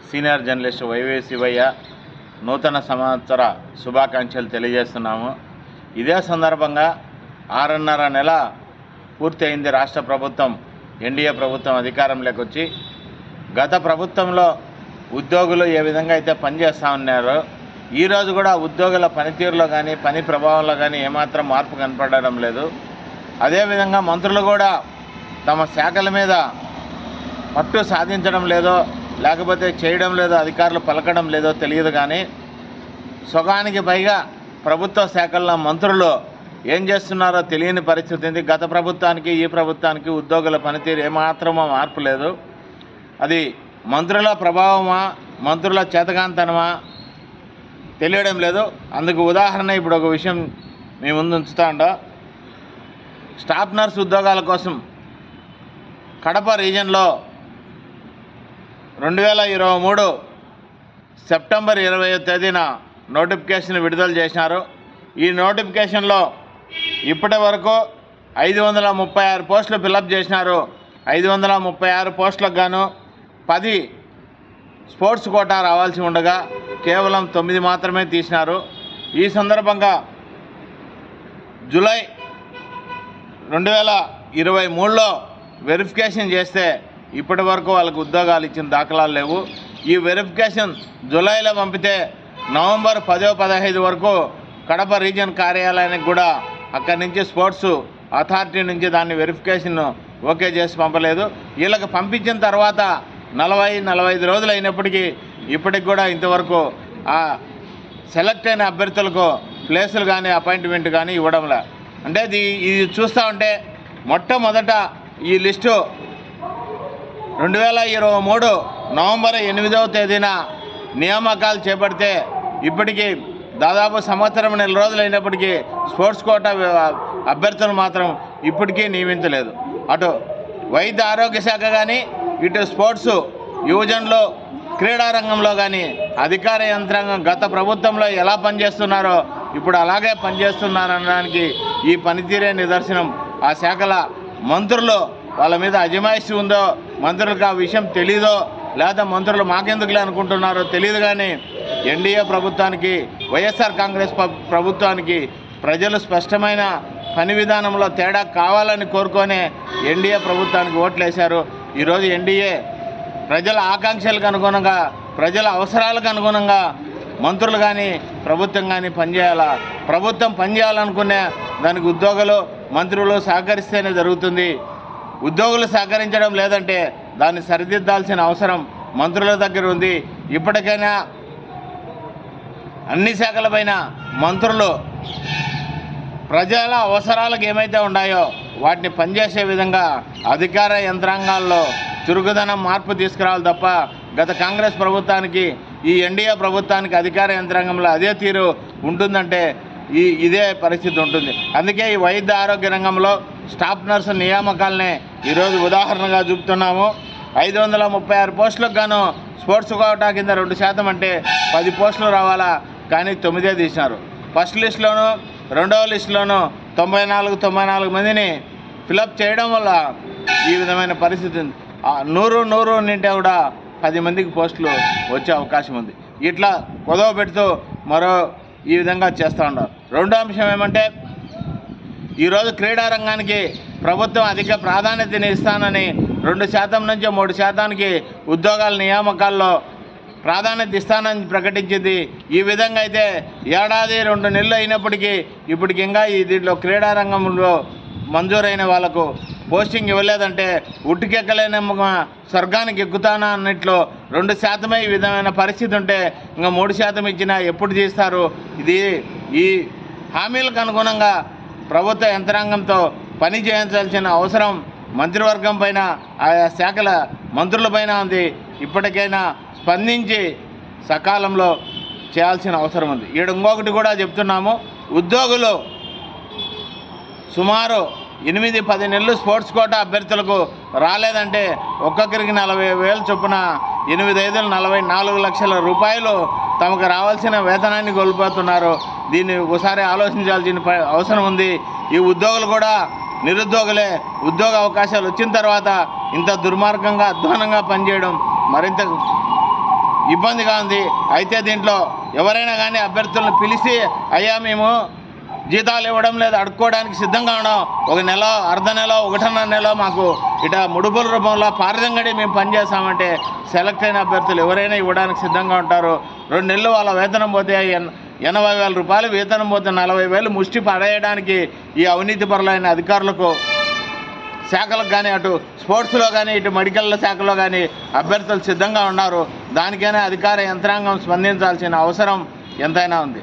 Senior journalist వైవే Shivayya నూతన సంవత్సర శుభాకాంక్షలు తెలియజేస్తున్నాము. ఇదే సందర్భంగా 6.5 నెల పూర్తి అయింది రాష్ట్ర ప్రభుత్వం ఎన్డీఏ ప్రభుత్వం అధికారంలోకి వచ్చి. గత ప్రభుత్వంలో ఉద్యోగులు ఏ విధంగా అయితే పనిచేస్తూ ఉన్నారో ఈరోజు కూడా ఉద్యోగుల పనితీరులో కానీ పని ప్రభావంలో కానీ ఏమాత్రం మార్పు కనపడడం లేదు. అదేవిధంగా మంత్రులు కూడా తమ శాఖల మీద పట్టు సాధించడం లేదో లేకపోతే చేయడం లేదో అధికారులు పలకడం లేదో తెలియదు. కానీ సగానికి పైగా ప్రభుత్వ శాఖల్లో మంత్రులు ఏం చేస్తున్నారో తెలియని పరిస్థితి ఉంది. గత ప్రభుత్వానికి ఈ ప్రభుత్వానికి ఉద్యోగుల పనితీరు ఏమాత్రమో మార్పు లేదు. అది మంత్రుల ప్రభావమా మంత్రుల చేతకాంతనమా తెలియడం లేదు. అందుకు ఉదాహరణ ఇప్పుడు ఒక విషయం మీ ముందు ఉంచుతా ఉండ. స్టాఫ్ నర్స్ ఉద్యోగాల కోసం కడప రీజన్లో 2023 సెప్టెంబర్ 20వ తేదీన నోటిఫికేషన్ విడుదల చేసినారు. ఈ నోటిఫికేషన్లో ఇప్పటి వరకు 536 పోస్టులు ఫిలప్ చేసినారు. 536 పోస్టులకు గాను 10 స్పోర్ట్స్ కోటా రావాల్సి ఉండగా కేవలం 9 మాత్రమే తీసినారు. ఈ సందర్భంగా జూలై 2023లో వెరిఫికేషన్ చేస్తే ఇప్పటి వరకు వాళ్ళకు ఉద్యోగాలు ఇచ్చిన దాఖలాలు లేవు. ఈ వెరిఫికేషన్ జూలైలో పంపితే నవంబర్ 10-15 వరకు కడప రీజియన్ కార్యాలయానికి కూడా అక్కడి నుంచి స్పోర్ట్స్ అథారిటీ నుంచి దాన్ని వెరిఫికేషన్ ఓకే చేసి పంపలేదు. వీళ్ళకి పంపించిన తర్వాత 40-45 రోజులు అయినప్పటికీ ఇప్పటికి కూడా ఇంతవరకు ఆ సెలెక్ట్ అయిన అభ్యర్థులకు ప్లేసులు కానీ అపాయింట్మెంట్ కానీ ఇవ్వడంలే. అంటే ఇది చూస్తూ ఉంటే మొట్టమొదట ఈ లిస్టు 2023 నవంబర్ 8వ తేదీన నియామకాలు చేపడితే ఇప్పటికీ దాదాపు సంవత్సరం నెల రోజులు అయినప్పటికీ స్పోర్ట్స్ కోటా అభ్యర్థులు మాత్రం ఇప్పటికీ నియమించలేదు. అటు వైద్య ఆరోగ్య శాఖ కానీ ఇటు స్పోర్ట్స్ యువజనులు క్రీడా రంగంలో కానీ అధికార యంత్రాంగం గత ప్రభుత్వంలో ఎలా పనిచేస్తున్నారో ఇప్పుడు అలాగే పనిచేస్తున్నారనడానికి ఈ పనితీరే నిదర్శనం. ఆ శాఖల మంత్రులు వాళ్ళ మీద అజమాయిషి ఉందో మంత్రులకు ఆ విషయం తెలీదో లేదా మంత్రులు మాకెందుకులే అనుకుంటున్నారో తెలియదు. కానీ ఎన్డీఏ ప్రభుత్వానికి వైఎస్ఆర్ కాంగ్రెస్ ప్రభుత్వానికి ప్రజలు స్పష్టమైన పని విధానంలో తేడా కావాలని కోరుకొనే ఎన్డీఏ ప్రభుత్వానికి ఓట్లు వేశారు. ఈరోజు ఎన్డీఏ ప్రజల ఆకాంక్షలకు అనుగుణంగా ప్రజల అవసరాలకు అనుగుణంగా మంత్రులు కానీ ప్రభుత్వం కానీ పనిచేయాలా. ప్రభుత్వం పనిచేయాలనుకునే దానికి ఉద్యోగులు మంత్రులు సహకరిస్తేనే జరుగుతుంది. ఉద్యోగులు సహకరించడం లేదంటే దాన్ని సరిదిద్దాల్సిన అవసరం మంత్రుల దగ్గర ఉంది. ఇప్పటికైనా అన్ని శాఖలపైన మంత్రులు ప్రజల అవసరాలకు ఏమైతే ఉన్నాయో వాటిని పనిచేసే విధంగా అధికార యంత్రాంగాల్లో చురుకుదనం మార్పు తీసుకురావాలి తప్ప గత కాంగ్రెస్ ప్రభుత్వానికి ఈ ఎన్డీఏ ప్రభుత్వానికి అధికార యంత్రాంగంలో అదే తీరు ఉంటుందంటే ఇదే పరిస్థితి ఉంటుంది. అందుకే ఈ వైద్య ఆరోగ్య రంగంలో స్టాఫ్ నర్సు నియామకాలనే ఈరోజు ఉదాహరణగా చూపుతున్నాము. 536 పోస్టులకు గాను స్పోర్ట్స్ కోటా కింద 2% అంటే 10 పోస్టులు రావాలా, కానీ 9 తీసినారు. ఫస్ట్ లిస్టులోను రెండవ లిస్టులోను 94 మందిని ఫిలప్ చేయడం వల్ల ఈ విధమైన పరిస్థితి ఉంది. 100 నింటే కూడా 10 మందికి పోస్టులు వచ్చే అవకాశం ఉంది. ఇట్లా కొదవ పెడుతూ మరో ఈ విధంగా చేస్తూ ఉన్నారు. రెండో అంశం ఏమంటే ఈరోజు క్రీడా రంగానికి ప్రభుత్వం అధిక ప్రాధాన్యతని ఇస్తానని 2% నుంచి 3% ఉద్యోగాల నియామకాల్లో ప్రాధాన్యత ఇస్తానని ప్రకటించింది. ఈ విధంగా అయితే ఏడాది 2 నెలలు అయినప్పటికీ ఇప్పటికి ఇంకా దీంట్లో క్రీడా రంగంలో మంజూరైన వాళ్లకు పోస్టింగ్ ఇవ్వలేదంటే ఉట్టుకెక్కలేని స్వర్గానికి ఎక్కుతానా అన్నట్లు 2% ఈ విధమైన పరిస్థితి ఉంటే ఇంకా 3% ఇచ్చినా ఎప్పుడు తీస్తారు? ఇది ఈ హామీలకు అనుగుణంగా ప్రభుత్వ యంత్రాంగంతో పని చేయించాల్సిన అవసరం మంత్రివర్గం పైన ఆయా శాఖల మంత్రుల పైన ఉంది. ఇప్పటికైనా స్పందించి సకాలంలో చేయాల్సిన అవసరం ఉంది. ఇంకొకటి కూడా చెప్తున్నాము, ఉద్యోగులు సుమారు 8-10 నెలలు స్పోర్ట్స్ కోటా అభ్యర్థులకు రాలేదంటే ఒక్కొక్కరికి 40,000 చొప్పున 8 44 లక్షల రూపాయలు తమకు రావాల్సిన వేతనాన్ని కోల్పోతున్నారు. దీన్ని ఒకసారి ఆలోచించాల్సిన అవసరం ఉంది. ఈ ఉద్యోగులు కూడా నిరుద్యోగులే. ఉద్యోగ అవకాశాలు వచ్చిన తర్వాత ఇంత దుర్మార్గంగా అధ్వానంగా పనిచేయడం మరింత ఇబ్బందిగా ఉంది. అయితే దీంట్లో ఎవరైనా కానీ అభ్యర్థులను పిలిచి అయ్యా మేము జీతాలు ఇవ్వడం లేదు అడుక్కోవడానికి సిద్ధంగా ఉన్నాం, ఒక నెల అర్ధ నెల 1.5 నెల మాకు ఇట ముడుపుల రూపంలో పారదంగడి మేము పనిచేస్తామంటే సెలెక్ట్ అయిన అభ్యర్థులు ఎవరైనా ఇవ్వడానికి సిద్ధంగా ఉంటారు. 2 నెలలు వాళ్ళ వేతనం పోతే 80,000 రూపాయలు వేతనం పోతే 40,000 ముష్టి పడేయడానికి ఈ అవినీతి పరులైన అధికారులకు శాఖలకు కానీ అటు స్పోర్ట్స్లో కానీ ఇటు మెడికల్ శాఖలో కానీ అభ్యర్థులు సిద్ధంగా ఉన్నారు. దానికైనా అధికార యంత్రాంగం స్పందించాల్సిన అవసరం ఎంతైనా ఉంది.